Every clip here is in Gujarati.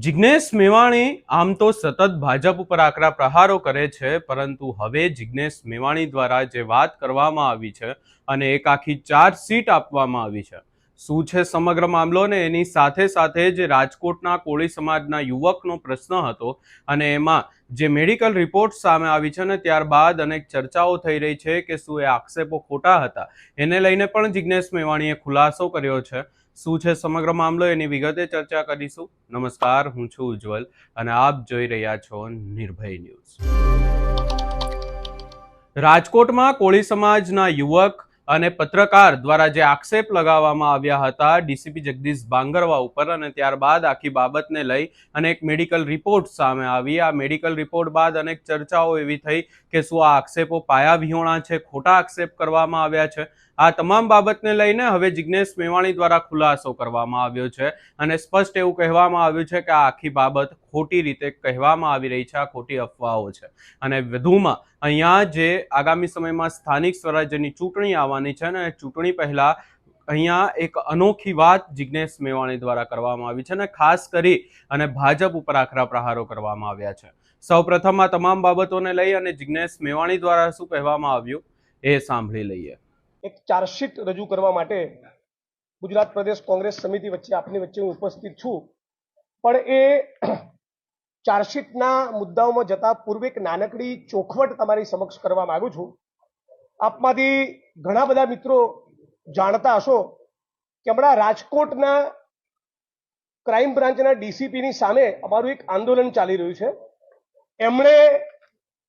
જિગ્નેશ મેવાણી આમ તો સતત ભાજપ ઉપર આકરા પ્રહારો કરે છે, પરંતુ હવે જિગ્નેશ મેવાણી દ્વારા જે વાત કરવામાં આવી છે અને એક આખી ચાર્જશીટ આપવામાં આવી છે, શું છે સમગ્ર મામલો ને એની સાથે સાથે જે રાજકોટના કોળી સમાજના યુવકનો પ્રશ્ન હતો અને એમાં જે મેડિકલ રિપોર્ટ સામે આવી છે ને ત્યારબાદ અનેક ચર્ચાઓ થઈ રહી છે કે શું એ આક્ષેપો ખોટા હતા, એને લઈને પણ જિગ્નેશ મેવાણીએ ખુલાસો કર્યો છે। શું છે સમગ્ર મામલો એની વિગતે ચર્ચા કરીશું। નમસ્કાર, હું છું ઉજ્જવલ અને આપ જોઈ રહ્યા છો નિર્ભય ન્યૂઝ। રાજકોટમાં કોળી સમાજના યુવક અને પત્રકાર દ્વારા જે આક્ષેપ લગાવવામાં આવ્યા હતા ડીસીપી જગદીશ બાંગરવા ઉપર અને ત્યારબાદ આખી બાબતને લઈ અને એક મેડિકલ રિપોર્ટ સામે આવી। આ મેડિકલ રિપોર્ટ બાદ અનેક ચર્ચાઓ એવી થઈ કે શું આ આક્ષેપો પાયાવિહોણા છે, ખોટા આક્ષેપ કરવામાં આવ્યા છે। આ તમામ બાબતને લઈને હવે જિગ્નેશ મેવાણી દ્વારા ખુલાસો કરવામાં આવ્યો છે અને સ્પષ્ટ એવું કહેવામાં આવ્યું છે કે આ આખી બાબત ખોટી રીતે કહેવામાં આવી રહી છે, આ ખોટી અફવાઓ છે। અને વધુમાં અહીંયા જે આગામી સમયમાં સ્થાનિક સ્વરાજ્યની ચૂંટણી આવવાની છે ને ચૂંટણી પહેલા અહીંયા એક અનોખી વાત જિગ્નેશ મેવાણી દ્વારા કરવામાં આવી છે અને ખાસ કરી અને ભાજપ ઉપર આકરા પ્રહારો કરવામાં આવ્યા છે। સૌપ્રથમ આ તમામ બાબતોને લઈ અને જિગ્નેશ મેવાણી દ્વારા શું કહેવામાં આવ્યું એ સાંભળી લઈએ। એક ચાર્જશીટ રજૂ કરવા માટે ગુજરાત પ્રદેશ કોંગ્રેસ સમિતિ વચ્ચે આપની વચ્ચે હું ઉપસ્થિત છું, પણ એ ચાર્જશીટના મુદ્દાઓમાં જતા પૂર્વે એક નાનકડી ચોખવટ તમારી સમક્ષ કરવા માંગુ છું। આપમાંથી ઘણા બધા મિત્રો જાણતા હશો કે હમણાં રાજકોટના ક્રાઇમ બ્રાન્ચના ડીસીપીની સામે અમારું એક આંદોલન ચાલી રહ્યું છે। એમણે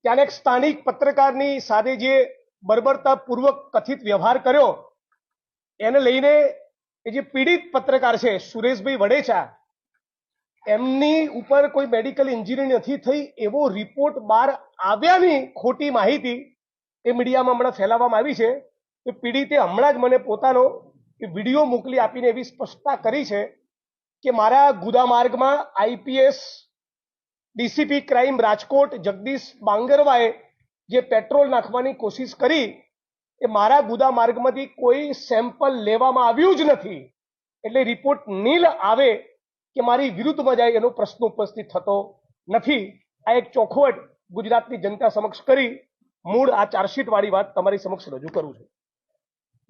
ત્યાંના એક સ્થાનિક પત્રકારની સાથે જે બર્બરતાપૂર્વક કથિત વ્યવહાર કર્યો એને લઈને એ જે પીડિત પત્રકાર છે સુરેશભાઈ વડેચા, એમની ઉપર કોઈ મેડિકલ ઇન્જરી નથી થઈ એવો રિપોર્ટ બહાર આવ્યાની ખોટી માહિતી એ મીડિયામાં હમણાં ફેલાવવામાં આવી છે। તો પીડિતે હમણાં જ મને પોતાનો વિડીયો મોકલી આપીને એવી સ્પષ્ટતા કરી છે કે મારા ગુદામાર્ગમાં IPS DCP crime Rajkot Jagdish બાંગરવાએ જે પેટ્રોલ નાખવાની કોશિશ કરી એ મારા ગુદા માર્ગમાંથી કોઈ સેમ્પલ લેવામાં આવ્યું જ નથી, એટલે રિપોર્ટ નીલ આવે કે મારી વિરુદ્ધમાં જાય એનો પ્રશ્ન ઉપસ્થિત થતો નથી। આ એક ચોખવટ ગુજરાતની જનતા સમક્ષ કરી મૂળ આ ચાર્જશીટ વાળી વાત તમારી સમક્ષ રજૂ કરું છું।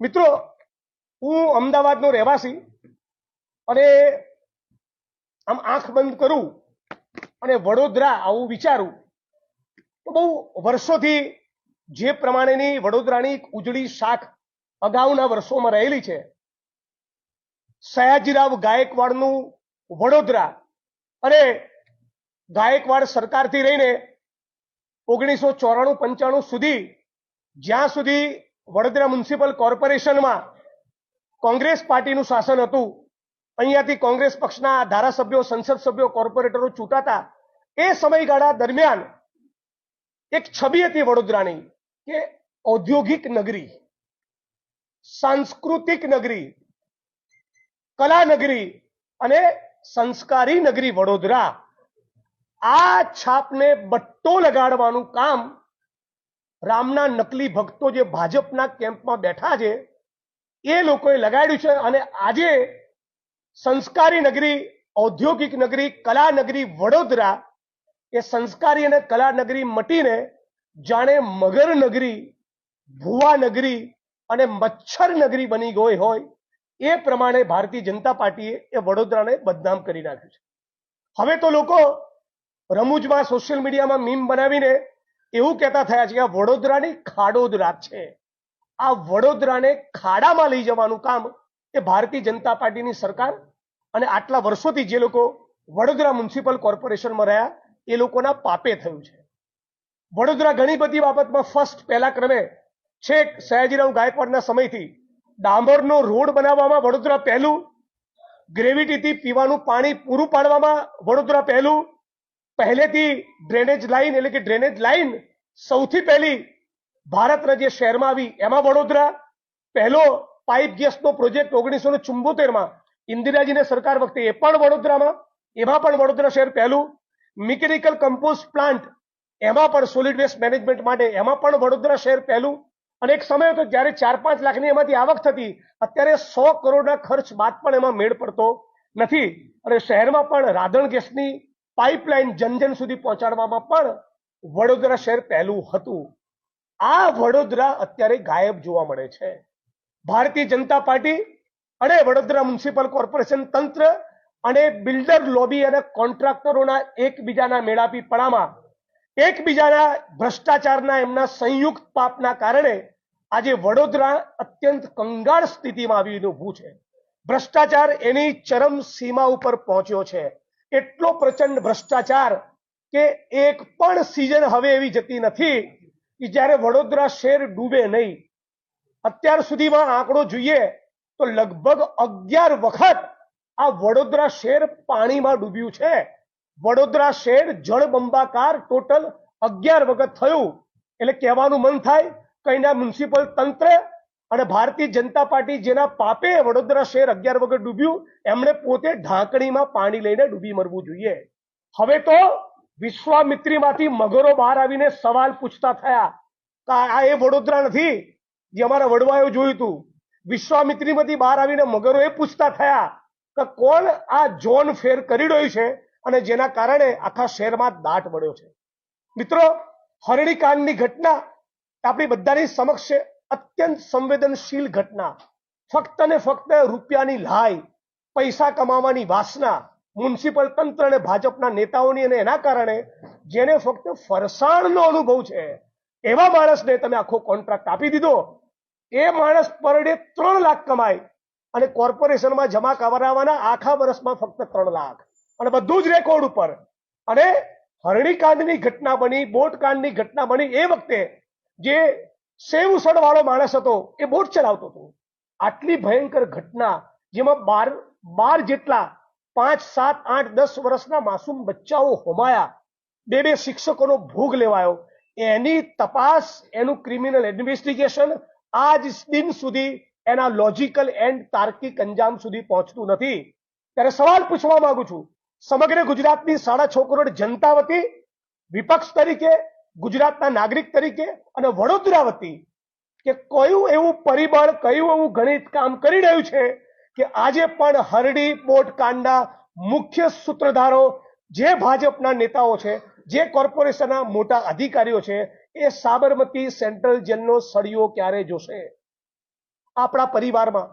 મિત્રો, હું અમદાવાદનો રહેવાસી અને આમ આંખ બંધ કરું અને વડોદરા આવું વિચારું તો બહુ વર્ષોથી જે પ્રમાણેની વડોદરાની ઉજળી શાખ અગાઉના વર્ષોમાં રહેલી છે, સયાજીરાવ ગાયકવાડનું વડોદરા અને ગાયકવાડ સરકારથી લઈને 1994-95 સુધી જ્યાં સુધી વડોદરા મ્યુનિસિપલ કોર્પોરેશનમાં કોંગ્રેસ પાર્ટીનું શાસન હતું, અહીંયાથી કોંગ્રેસ પક્ષના ધારાસભ્યો, સંસદ સભ્યો, કોર્પોરેટરો ચૂંટાતા એ સમયગાળા દરમિયાન એક છબી હતી વડોદરાની કે ઔદ્યોગિક નગરી, સાંસ્કૃતિક નગરી, કલા નગરી અને સંસ્કારી નગરી વડોદરા। આ છાપને બટ્ટો લગાડવાનું કામ રામના નકલી ભક્તો જે ભાજપના કેમ્પમાં બેઠા છે એ લોકોએ લગાડ્યું છે અને આજે સંસ્કારી નગરી, ઔદ્યોગિક નગરી, કલા નગરી વડોદરા એ સંસ્કારી અને કલા નગરી મટીને જાણે મગર નગરી, ભુવા નગરી અને મચ્છર નગરી બની ગઈ હોય એ પ્રમાણે ભારતીય જનતા પાર્ટીએ એ વડોદરાને બદનામ કરી નાખ્યું છે। હવે તો લોકો રમૂજમાં સોશિયલ મીડિયામાં મીમ બનાવીને એવું કહેતા થયા છે કે આ વડોદરાની ખાડોદરા છે। આ વડોદરાને ખાડામાં લઈ જવાનું કામ એ ભારતીય જનતા પાર્ટીની સરકાર અને આટલા વર્ષોથી જે લોકો વડોદરા મ્યુનિસિપલ કોર્પોરેશનમાં રહ્યા એ લોકોના પાપે થયું છે। વડોદરા ઘણી બધી બાબતમાં ફર્સ્ટ પહેલા ક્રમે છેક સયાજીરાવ ગાયકવાડના સમયથી ડામરનો રોડ બનાવવામાં વડોદરા પહેલું, ગ્રેવિટીથી પીવાનું પાણી પૂરું પાડવામાં વડોદરા પહેલું, પહેલેથી ડ્રેનેજ લાઈન એટલે કે ડ્રેનેજ લાઈન સૌથી પહેલી ભારતના જે શહેરમાં આવી એમાં વડોદરા પહેલો, પાઇપ ગેસનો પ્રોજેક્ટ 1974માં ઇન્દિરાજીની સરકાર વખતે એ પણ વડોદરામાં, એમાં પણ વડોદરા શહેર પહેલું, મિકેનિકલ કમ્પોસ્ટ પ્લાન્ટ એમાં પણ સોલિડ વેસ્ટ મેનેજમેન્ટ માટે એમાં પણ વડોદરા શહેર પહેલું। અને એક સમય હતો જ્યારે 4-5 લાખની એમાંથી આવક થતી, અત્યારે 100 કરોડના ખર્ચ બાદ પણ એમાં મેળ પડતો નથી. અને શહેરમાં પણ રાધણ ગેસની પાઇપલાઇન જન સુધી પહોંચાડવામાં પણ વડોદરા શહેર પહેલું હતું. આ વડોદરા અત્યારે ગાયબ જોવા મળે છે. ભારતીય જનતા પાર્ટી અને વડોદરા મ્યુનિસિપલ કોર્પોરેશન તંત્ર અને બિલ્ડર લોબી અને કોન્ટ્રાક્ટરોના એકબીજાના મેળાપીપણામાં, એકબીજાના ભ્રષ્ટાચારના એમના સંયુક્ત પાપના કારણે આજે વડોદરા અત્યંત કંગાળ સ્થિતિમાં આવીને ઊભું છે. ભ્રષ્ટાચાર એની ચરમ સીમા ઉપર પહોંચ્યો છે. એટલો પ્રચંડ ભ્રષ્ટાચાર કે એક પણ સિઝન હવે એવી જતી નથી કે જ્યારે વડોદરા શહેર ડૂબે નહીં. અત્યાર સુધીમાં આંકડો જોઈએ તો લગભગ 11 વખત આ વડોદરા શહેર પાણીમાં ડૂબ્યું છે. વડોદરા શહેર જળબંબાકાર ટોટલ 11 વખત થયું. એટલે કહેવાનું મન થાય કે અહીંના મ્યુનિસિપલ તંત્ર અને ભારતીય જનતા પાર્ટી જેના પાપે વડોદરા શહેર 11 વખત ડૂબ્યું, એમણે પોતે ઢાંકણીમાં પાણી લઈને ડૂબી મરવું જોઈએ. હવે તો વિશ્વામિત્રીમાંથી મગરો બહાર આવીને સવાલ પૂછતા થયા કે આ એ વડોદરા નથી જે અમારા વડવાઓ જોયું હતું. વિશ્વામિત્રીમાંથી બહાર આવીને મગરો એ પૂછતા થયા કે કોણ આ ઝોન ફેર કરી રહ્યું છે અને જેના કારણે આખા શહેરમાં દાટ મળ્યો છે. મિત્રો, હરણીકાંડની ઘટના આપણી બધાની સમક્ષ અત્યંત સંવેદનશીલ ઘટના. ફક્ત ને ફક્ત રૂપિયાની લાય, પૈસા કમાવાની વાસના મ્યુનિસિપલ તંત્ર અને ભાજપના નેતાઓની, અને એના કારણે જેને ફક્ત ફરસાણનો અનુભવ છે એવા માણસને તમે આખો કોન્ટ્રાક્ટ આપી દીધો. એ માણસ પર ડે 3 લાખ કમાય અને કોર્પોરેશનમાં જમા કરાવવાના આખા વર્ષમાં ફક્ત 3 લાખ, અને બધું જ રેકોર્ડ ઉપર. અને હરણીકાંડની ઘટના બની, બોટકાંડની ઘટના બની એ વખતે જે સેવસણ વાળો માણસ હતો એ બોટ ચલાવતો હતો. આટલી ભયંકર ઘટના જેમાં 12 જેટલા 5, 7, 8, 10 વર્ષના માસૂમ બચ્ચાઓ હોમાયા, 2 શિક્ષકોનો ભોગ લેવાયો, એની તપાસ, એનું ક્રિમિનલ ઇન્વેસ્ટિગેશન આજ દિન સુધી એના લોજિકલ એન્ડ તાર્કિક અંજામ સુધી પહોંચતું નથી. ત્યારે સવાલ પૂછવા માંગુ છું સમગ્ર ગુજરાતની 6.5 કરોડ જનતા વતી, વિપક્ષ તરીકે, ગુજરાતના નાગરિક તરીકે અને વડોદરા વતી, કે કયું એવું પરિબળ, કયું એવું ગણિત કામ કરી રહ્યું છે કે આજે પણ હરડી બોટકાંડના મુખ્ય સૂત્રધારો જે ભાજપના નેતાઓ છે, જે કોર્પોરેશનના મોટા અધિકારીઓ છે, એ સાબરમતી સેન્ટ્રલ જેલનો સળિયો ક્યારે જોશે? આપણા પરિવારમાં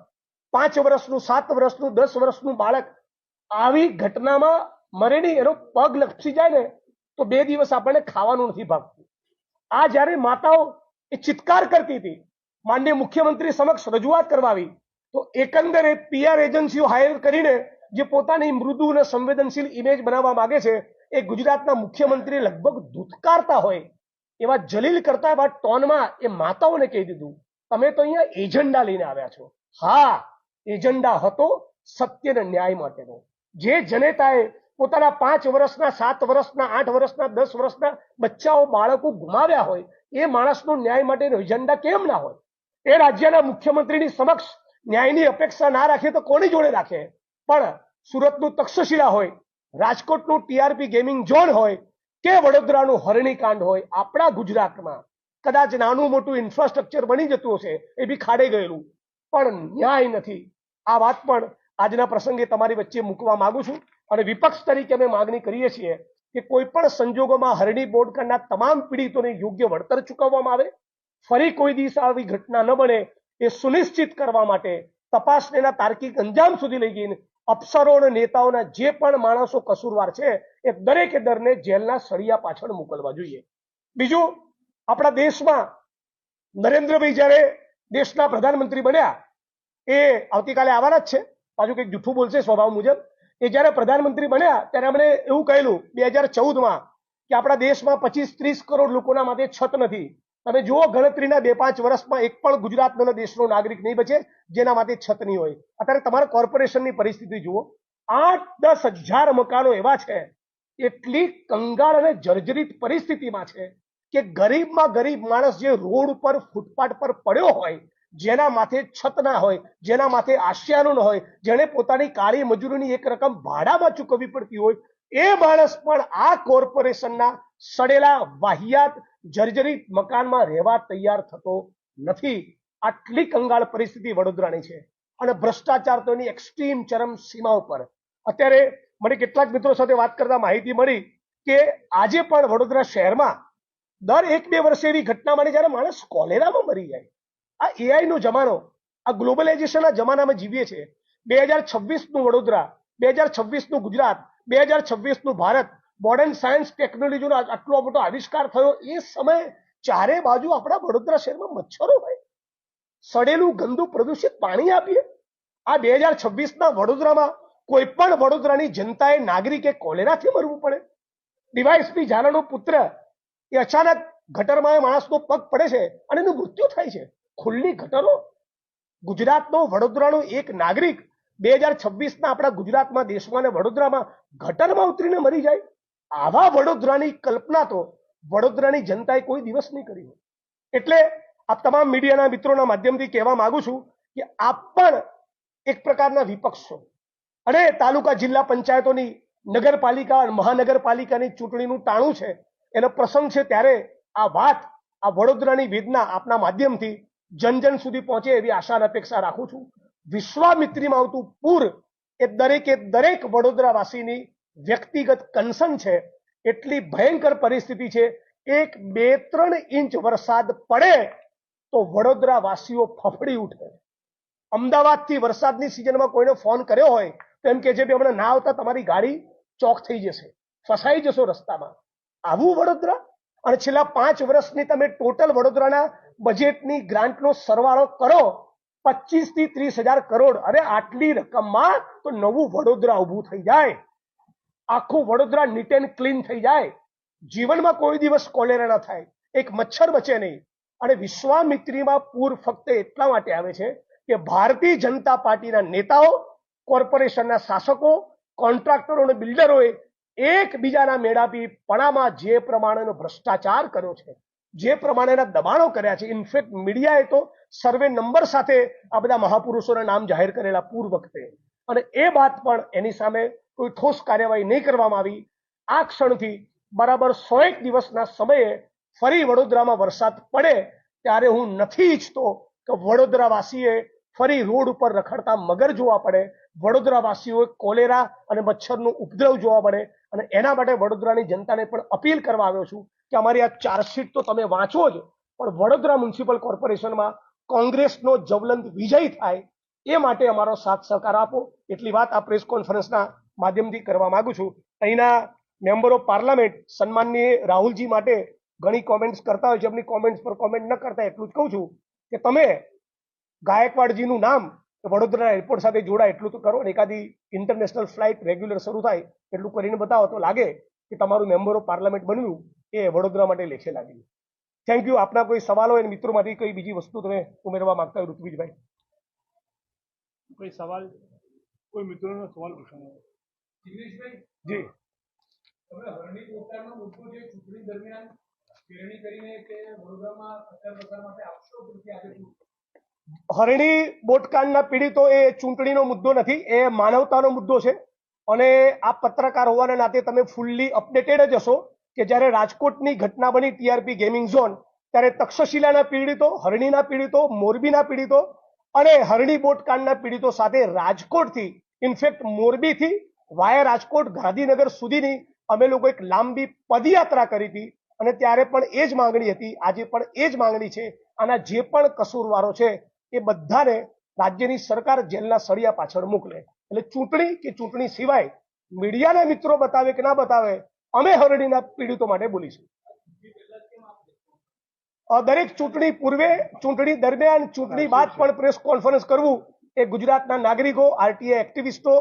5 વર્ષનું, 7 વર્ષનું, 10 વર્ષનું બાળક આવી ઘટનામાં મરે નહીં, એનો પગ લપસી જાય ને તો 2 દિવસ આપણને ખાવાનું નથી ભાગતું. આ જ્યારે માતાઓ એ ચિત્કાર કરતી હતી, માનનીય મુખ્યમંત્રી સમક્ષ રજૂઆત કરવાવી, તો એકંદરે PR એજન્સીઓ હાયર કરીને જે પોતાની મૃદુ અને સંવેદનશીલ ઇમેજ બનાવવા માંગે છે, એ ગુજરાતના મુખ્યમંત્રી લગભગ ધૂતકારતા હોય એવા જલીલ કરતા એવા ટોનમાં એ માતાઓને કહી દીધું, તમે તો અહીંયા એજન્ડા લઈને આવ્યા છો. હા, એજન્ડા હતો સત્ય અને ન્યાય માટેનો. જે જનેતાએ પોતાના 5 વર્ષના, 7 વર્ષના, 8 વર્ષના, 10 વર્ષના બચ્ચાઓ, બાળકો ગુમાવ્યા હોય, એ માણસનો ન્યાય માટેનો એજન્ડા કેમ ના હોય? એ રાજ્યના મુખ્યમંત્રીની સમક્ષ ન્યાયની અપેક્ષા ના રાખે તો કોની જોડે રાખે? પણ સુરતનું તક્ષશિલા હોય, રાજકોટનું TRP ગેમિંગ ઝોન હોય કે વડોદરાનું હરણીકાંડ હોય, આપણા ગુજરાતમાં કદાચ નાનું મોટું ઇન્ફ્રાસ્ટ્રક્ચર બની જતું હશે, એ બી ખાડે ગયેલું, પણ ન્યાય નથી. આ વાત પણ આજના પ્રસંગે તમારી વચ્ચે મૂકવા માંગુ છું. અને વિપક્ષ તરીકે અમે માંગણી કરીએ છીએ કે કોઈ પણ સંજોગોમાં હરણી બોટકાંડના તમામ પીડિતોને યોગ્ય વળતર ચૂકવવામાં આવે. ફરી કોઈ દિવસ આવી ઘટના ન બને એ સુનિશ્ચિત કરવા માટે તપાસના તાર્કિક અંજામ સુધી લઈ ગઈને અફસરો અને નેતાઓના જે પણ માણસો કસૂરવાર છે એ દરેકે દરને જેલના સળિયા પાછળ મોકલવા જોઈએ. બીજું, આપણા દેશમાં નરેન્દ્રભાઈ જ્યારે દેશના પ્રધાનમંત્રી બન્યા, એ આવતીકાલે આવવાના જ છે, પાછું કંઈક જૂઠું બોલશે સ્વભાવ મુજબ. એ જ્યારે પ્રધાનમંત્રી બન્યા ત્યારે એમણે એવું કહેલું 2014માં કે આપણા દેશમાં 25-30 કરોડ લોકોના માટે છત નથી. તમે જુઓ, ગણતરીના 2-5 વર્ષમાં એક પણ ગુજરાતનો દેશનો નાગરિક નહીં બચે જેના માટે છત નહીં હોય. અત્યારે તમારા કોર્પોરેશનની પરિસ્થિતિ જુઓ, 8-10 હજાર મકાનો એવા છે, એટલી કંગાળ અને જર્જરિત પરિસ્થિતિમાં છે કે ગરીબમાં ગરીબ માણસ જે રોડ ઉપર, ફૂટપાથ પર પડ્યો હોય, જેના માથે છત ના હોય, જેના માથે આશિયાનું ન હોય, જેને પોતાની કાળી મજૂરીની એક રકમ ભાડામાં ચૂકવવી પડતી હોય, એ માણસ પણ આ કોર્પોરેશનના સડેલા, વાહિયાત, જર્જરિત મકાનમાં રહેવા તૈયાર થતો નથી. આટલી કંગાળ પરિસ્થિતિ વડોદરાની છે. અને ભ્રષ્ટાચાર તો એની એક્સ્ટ્રીમ ચરમ સીમા ઉપર. અત્યારે મને કેટલાક મિત્રો સાથે વાત કરતા માહિતી મળી કે આજે પણ વડોદરા શહેરમાં દર 1-2 વર્ષે એવી ઘટના બને જ્યારે માણસ કોલેરામાં મરી જાય. આ એઆઈ નો જમાનો, આ ગ્લોબલાઇઝેશનના જમાનામાં જીવીએ છીએ. 2026 નું વડોદરા, 2026 નું ગુજરાત, 2026 નું ભારત, મોડર્ન સાયન્સ ટેકનોલોજીનો આટલો મોટો આવિષ્કાર થયો એ સમયે ચારે બાજુ આપણા વડોદરા શહેરમાં મચ્છરો હોય, સડેલું ગંદુ પ્રદૂષિત પાણી આપીએ. આ 2026ના વડોદરામાં કોઈ પણ વડોદરાની જનતાએ નાગરિકે કોલેરાથી મરવું પડે. ડીવાયએસપી ઝાલાનો પુત્ર એ અચાનક ગટરમાં માણસનો પગ પડે છે અને એનું મૃત્યુ થાય છે. ખુલ્લી ગટરો. ગુજરાતનો વડોદરાનો એક નાગરિક 2026ના આપણા ગુજરાતમાં, દેશમાં અને વડોદરામાં ગટરમાં ઉતરીને મરી જાય. આવા વડોદરાની કલ્પના તો વડોદરાની જનતાએ કોઈ દિવસ નહીં કરી. એટલે આ તમામ મીડિયાના મિત્રોના માધ્યમથી કહેવા માંગુ છું કે આપ પણ એક પ્રકારના વિપક્ષ છો અને તાલુકા જિલ્લા પંચાયતોની, નગરપાલિકા અને મહાનગરપાલિકાની ચૂંટણીનું ટાણું છે, એનો પ્રસંગ છે, ત્યારે આ વાત, આ વડોદરાની વેદના આપના માધ્યમથી જન જન સુધી પહોંચે એવી આશા અને અપેક્ષા રાખું છું. વિશ્વામિત્રીમાં આવતું પૂર એ દરેક વડોદરાવાસીની વ્યક્તિગત કન્સર્ન છે. એટલી ભયંકર પરિસ્થિતિ છે. 1, 2, 3 ઇંચ વરસાદ પડે તો વડોદરા વાસીઓ ફફડી ઉઠે. અમદાવાદથી વરસાદની સિઝનમાં કોઈને ફોન કર્યો હોય તો એમ કે છે હમણાં ના આવતા તમારી ગાડી ચોક થઈ જશે, ફસાઈ જશો રસ્તામાં. આવું વડોદરા. અને છેલ્લા 5 વર્ષની તમે ટોટલ વડોદરાના બજેટની ગ્રાન્ટનો સરવાળો કરો, 25 થી 30,000 કરોડ. અરે આટલી રકમમાં તો નવું વડોદરા ઊભું થઈ જાય, આખું વડોદરા નીટ એન્ડ ક્લીન થઈ જાય, જીવનમાં કોઈ દિવસ કોલેરા ન થાય, એક મચ્છર બચે નહીં. અને વિશ્વામિત્રીમાં પૂર ફક્ત એટલા માટે આવે છે કે ભારતીય જનતા પાર્ટીના નેતાઓ, કોર્પોરેશનના શાસકો, કોન્ટ્રાક્ટરો અને બિલ્ડરોએ એકબીજાના મેળાપી પણામાં જે પ્રમાણેનો ભ્રષ્ટાચાર કર્યો છે, જે પ્રમાણેના દબાણો કર્યા છે, ઇનફેક્ટ મીડિયાએ તો સર્વે નંબર સાથે આ બધા મહાપુરુષોના નામ જાહેર કરેલા પૂર વખતે, અને એ બાદ પણ એની સામે કોઈ ઠોસ કાર્યવાહી નહીં કરવામાં આવી. આ ક્ષણથી બરાબર 101 દિવસના સમયે ફરી વડોદરામાં વરસાદ પડે ત્યારે હું નથી ઈચ્છતો કે વડોદરાવાસીએ ફરી રોડ ઉપર રખડતા મગર જોવા પડે, વડોદરાવાસીઓએ કોલેરા અને મચ્છરનો ઉપદ્રવ જોવા પડે. અને એના માટે વડોદરાની જનતાને પણ અપીલ કરવા આવ્યો છું કે અમારી આ ચાર્જશીટ તો તમે વાંચો જ, પણ વડોદરા મ્યુનિસિપલ કોર્પોરેશનમાં કોંગ્રેસનો જ્વલંત વિજય થાય એ માટે અમારો સાથ સહકાર આપો. એટલી વાત આ પ્રેસ કોન્ફરન્સના માધ્યમથી કરવા માંગુ છું. અહીંના મેમ્બર ઓફ પાર્લામેન્ટ સન્માનનીય રાહુલજી માટે ઘણી કોમેન્ટ્સ કરતા હોય છે, એમની કોમેન્ટ્સ પર કોમેન્ટ ન કરતા એટલું જ કહું છું કે તમે ગાયકવાડજીનું નામ વડોદરા એરપોર્ટ સાથે જોડાય એટલું તો કરો, અને એકાદી ઇન્ટરનેશનલ ફ્લાઇટ રેગ્યુલર શરૂ થાય એટલું કરીને બતાવો તો લાગે કે તમારું મેમ્બર ઓફ પાર્લામેન્ટ બન્યું એ વડોદરા માટે લેખે લાગ્યું. Thank you. આપના કોઈ સવાલો હોય મિત્રોમાંથી કઈ બીજી વસ્તુ તમે ઉમેરવા માંગતા હોય ઋત્વિજભાઈ? કોઈ સવાલ, કોઈ મિત્રોનો સવાલ પૂછવાનો? જિગ્નેશભાઈ, જી, તમે હરણી પોતાનો મુદ્દો જે ચૂંટણી દરમિયાન પેરણી કરીને કે વડોદરામાં પ્રચાર પ્રસાર માટે આપશો કે આજે શું? હરણી બોટકાંડના પીડિતો એ ચૂંટણીનો મુદ્દો નથી, એ માનવતાનો મુદ્દો છે. અને આ પત્રકાર હોવાના નાતે તમે ફૂલ્લી અપડેટેડ જ હશો કે જ્યારે રાજકોટની ઘટના બની ટીઆરપી ગેમિંગ ઝોન, ત્યારે તક્ષશિલાના પીડિતો, હરણીના પીડિતો, મોરબીના પીડિતો અને હરણી બોટકાંડના પીડિતો સાથે રાજકોટથી, ઇનફેક્ટ મોરબીથી વાયા રાજકોટ ગાંધીનગર સુધીની અમે લોકો એક લાંબી પદયાત્રા કરી હતી. અને ત્યારે પણ એ જ માંગણી હતી, આજે પણ એ જ માંગણી છે. આના જે પણ કસૂરવારો છે એ બધાને રાજ્યની સરકાર જેલના સળિયા પાછળ મોકલે. એટલે ચૂંટણી કે ચૂંટણી સિવાય મીડિયાના મિત્રો બતાવે કે ના બતાવે, અમે હરણીના પીડિતો માટે બોલીશું. દરેક ચૂંટણી પૂર્વે, ચૂંટણી દરમિયાન, ચૂંટણી બાદ પણ પ્રેસ કોન્ફરન્સ કરવું એ ગુજરાતના નાગરિકો, આરટીઆઈ એક્ટિવિસ્ટો,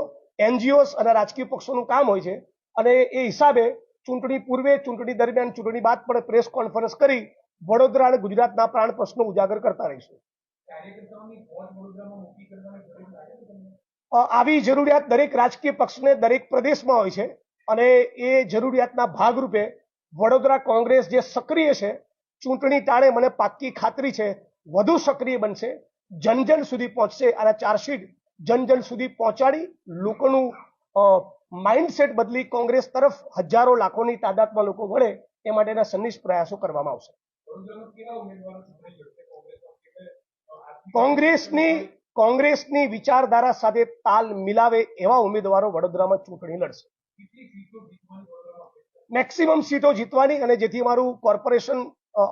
એનજીઓસ અને રાજકીય પક્ષોનું કામ હોય છે. અને એ હિસાબે ચૂંટણી પૂર્વે, ચૂંટણી દરમિયાન, ચૂંટણી બાદ પણ પ્રેસ કોન્ફરન્સ કરી વડોદરા અને ગુજરાતના પ્રાણ પ્રશ્નો ઉજાગર કરતા રહીશું. આવી જરૂરિયાત દરેક રાજકીય પક્ષને દરેક પ્રદેશમાં હોય છે અને એ જરૂરિયાતના ભાગરૂપે વડોદરા કોંગ્રેસ જે સક્રિય છે, ચૂંટણી ટાણે મને પાક્કી ખાતરી છે વધુ સક્રિય બનશે, જન જન સુધી પહોંચશે. અને ચાર્જશીટ જન જન સુધી પહોંચાડી લોકોનું માઇન્ડસેટ બદલી કોંગ્રેસ તરફ હજારો લાખોની તાદાદમાં લોકો વળે એ માટેના સનિષ્ઠ પ્રયાસો કરવામાં આવશે. કોંગ્રેસની કોંગ્રેસની વિચારધારા સાથે તાલ મિલાવે એવા ઉમેદવારો વડોદરામાં ચૂંટણી લડશે. મેક્સિમમ સીટો જીતવાની, અને જેથી અમારું કોર્પોરેશન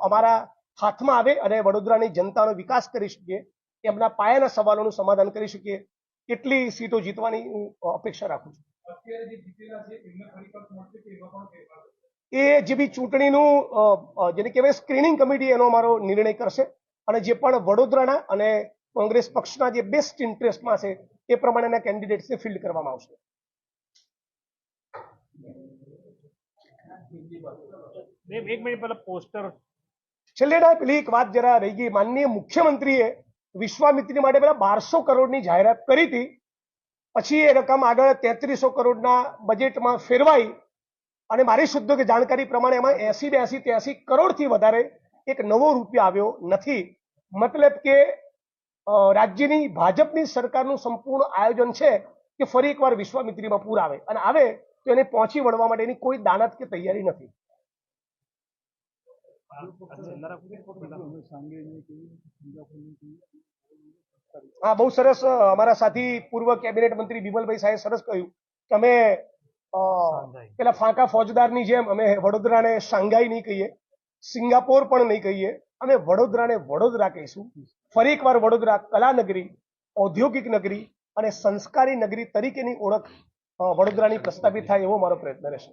અમારા હાથમાં આવે અને વડોદરાની જનતાનો વિકાસ કરી શકીએ, એમના પાયાના સવાલોનું સમાધાન કરી શકીએ, એટલી સીટો જીતવાની હું અપેક્ષા રાખું છું. અત્યારે જે જીતેલા છે એમને ફરી પાછું મળશે કે એમાં પણ ફેરફાર થશે? એ જે બી ચૂંટણીનું જેને કહેવાય સ્ક્રીનિંગ કમિટી એનો અમારો નિર્ણય કરશે, અને જે પણ વડોદરાના અને કોંગ્રેસ પક્ષના જે બેસ્ટ ઇન્ટરેસ્ટમાં છે એ પ્રમાણેના કેન્ડિડેટ્સને ફિલ્ડ કરવામાં આવશે. એક મિનિટ પહેલા પોસ્ટર છેલ્લે પેલી એક વાત જરા રહી ગઈ. માનનીય મુખ્યમંત્રીએ વિશ્વામિત્રી માટે પેલા 1200 કરોડની જાહેરાત કરી હતી, પછી એ રકમ આગળ 3300 કરોડના બજેટમાં ફેરવાઈ, અને મારી શુદ્ધ જાણકારી પ્રમાણે એમાં 83 કરોડથી વધારે એક નવો રૂપિયા આવ્યો નથી. મતલબ કે રાજ્યની ભાજપની સરકારનું સંપૂર્ણ આયોજન છે કે ફરી એકવાર વિશ્વામિત્રીમાં પૂર આવે, અને આવે તો એને પહોંચી વળવા માટેની કોઈ દાનત કે તૈયારી નથી. હા, બહુ સરસ. અમારા સાથી પૂર્વ કેબિનેટ મંત્રી બિમલભાઈ સાહેબ સરસ કહ્યું કે અમે પેલા ફાંકા ફોજદારની જેમ અમે વડોદરાને શાંઘાઈ નહીં કહીએ, સિંગાપોર પણ નહીં કહીએ, અમે વડોદરાને વડોદરા કહીશું. ફરી એકવાર વડોદરા કલા નગરી, ઔદ્યોગિક નગરી અને સંસ્કારી નગરી તરીકેની ઓળખ વડોદરાની પ્રસ્થાપિત થાય એવો મારો પ્રયત્ન રહેશે.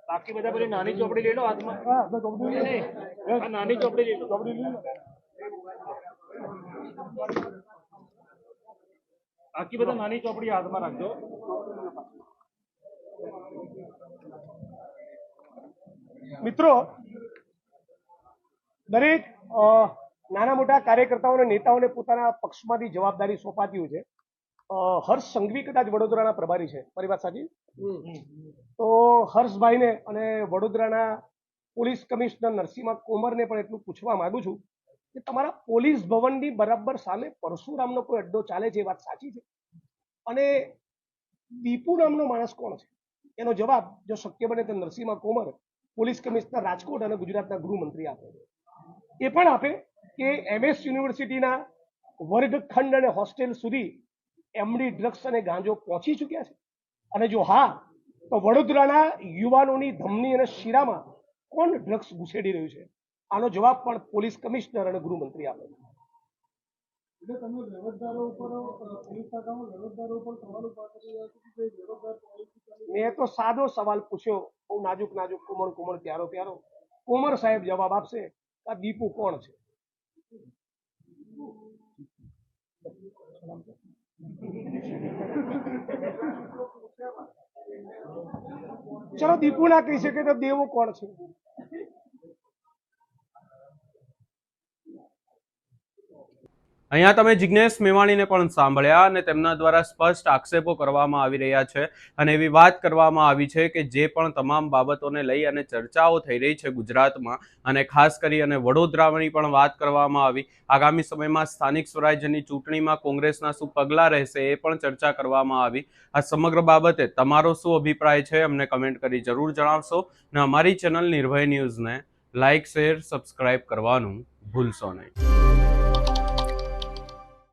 બાકી બધા પેલી નાની ચોપડી લઈ લો હાથમાં. નાની ચોપડી લઈ લો. બાકી બધા નાની ચોપડી હાથમાં રાખજો. મિત્રો, દરેક નાના મોટા કાર્યકર્તાઓ અને નેતાઓને પોતાના પક્ષમાંથી જવાબદારી સોંપાતી હોય છે. હર્ષ સંઘવી કદાચ વડોદરાના પ્રભારી છે, મારી વાત સાચી? તો હર્ષભાઈને અને વડોદરાના પોલીસ કમિશનર નરસિંહ કોમરને પણ એટલું પૂછવા માંગુ છું કે તમારા પોલીસ ભવનની બરાબર સામે પરશુરામનો કોઈ અડ્ડો ચાલે છે, એ વાત સાચી છે? અને દીપુ નામનો માણસ કોણ છે? એનો જવાબ જો શક્ય બને તો નરસિંહ કોમર, પોલીસ કમિશનર રાજકોટ અને ગુજરાતના ગૃહમંત્રી આપે. એ પણ આપે કે MS યુનિવર્સિટીના વર્ગખંડ અને હોસ્ટેલ સુધી એમડી ડ્રગ્સ અને ગાંજો પહોંચી ચૂક્યા છે? અને જો હા, તો વડોદરાના યુવાનોની ધમની અને શિરામાં કોણ ડ્રગ્સ ઘુસેડી રહ્યું છે? આનો જવાબ પણ પોલીસ કમિશનર અને ગૃહમંત્રી આપે. એટલે તમે વ્યવસ્થારો ઉપર પોલીસ શાખામાં વ્યવસ્થારો ઉપર સવાલ ઉભા કરી રહ્યા છો કે વ્યવસ્થા. મેં તો સાદો સવાલ પૂછ્યો, બહુ નાજુક કોમળ પ્યારો. કોમર સાહેબ જવાબ આપશે આ દીપુ કોણ છે. ચલો, દીપુ ના કહી શકે તો દેવો કોણ છે? અહીંયા તમે જિજ્ઞેશ મેવાણીને પણ સાંભળ્યા, અને તેમના દ્વારા સ્પષ્ટ આક્ષેપો કરવામાં આવી રહ્યા છે, અને એવી વાત કરવામાં આવી છે કે જે પણ તમામ બાબતોને લઈ અને ચર્ચાઓ થઈ રહી છે ગુજરાતમાં, અને ખાસ કરી અને વડોદરાની પણ વાત કરવામાં આવી. આગામી સમયમાં સ્થાનિક સ્વરાજ્યની ચૂંટણીમાં કોંગ્રેસના શું પગલાં રહેશે એ પણ ચર્ચા કરવામાં આવી. આ સમગ્ર બાબતે તમારો શું અભિપ્રાય છે અમને કમેન્ટ કરી જરૂર જણાવશો, અને અમારી ચેનલ નિર્ભય ન્યૂઝને લાઇક, શેર, સબસ્ક્રાઇબ કરવાનું ભૂલશો નહીં.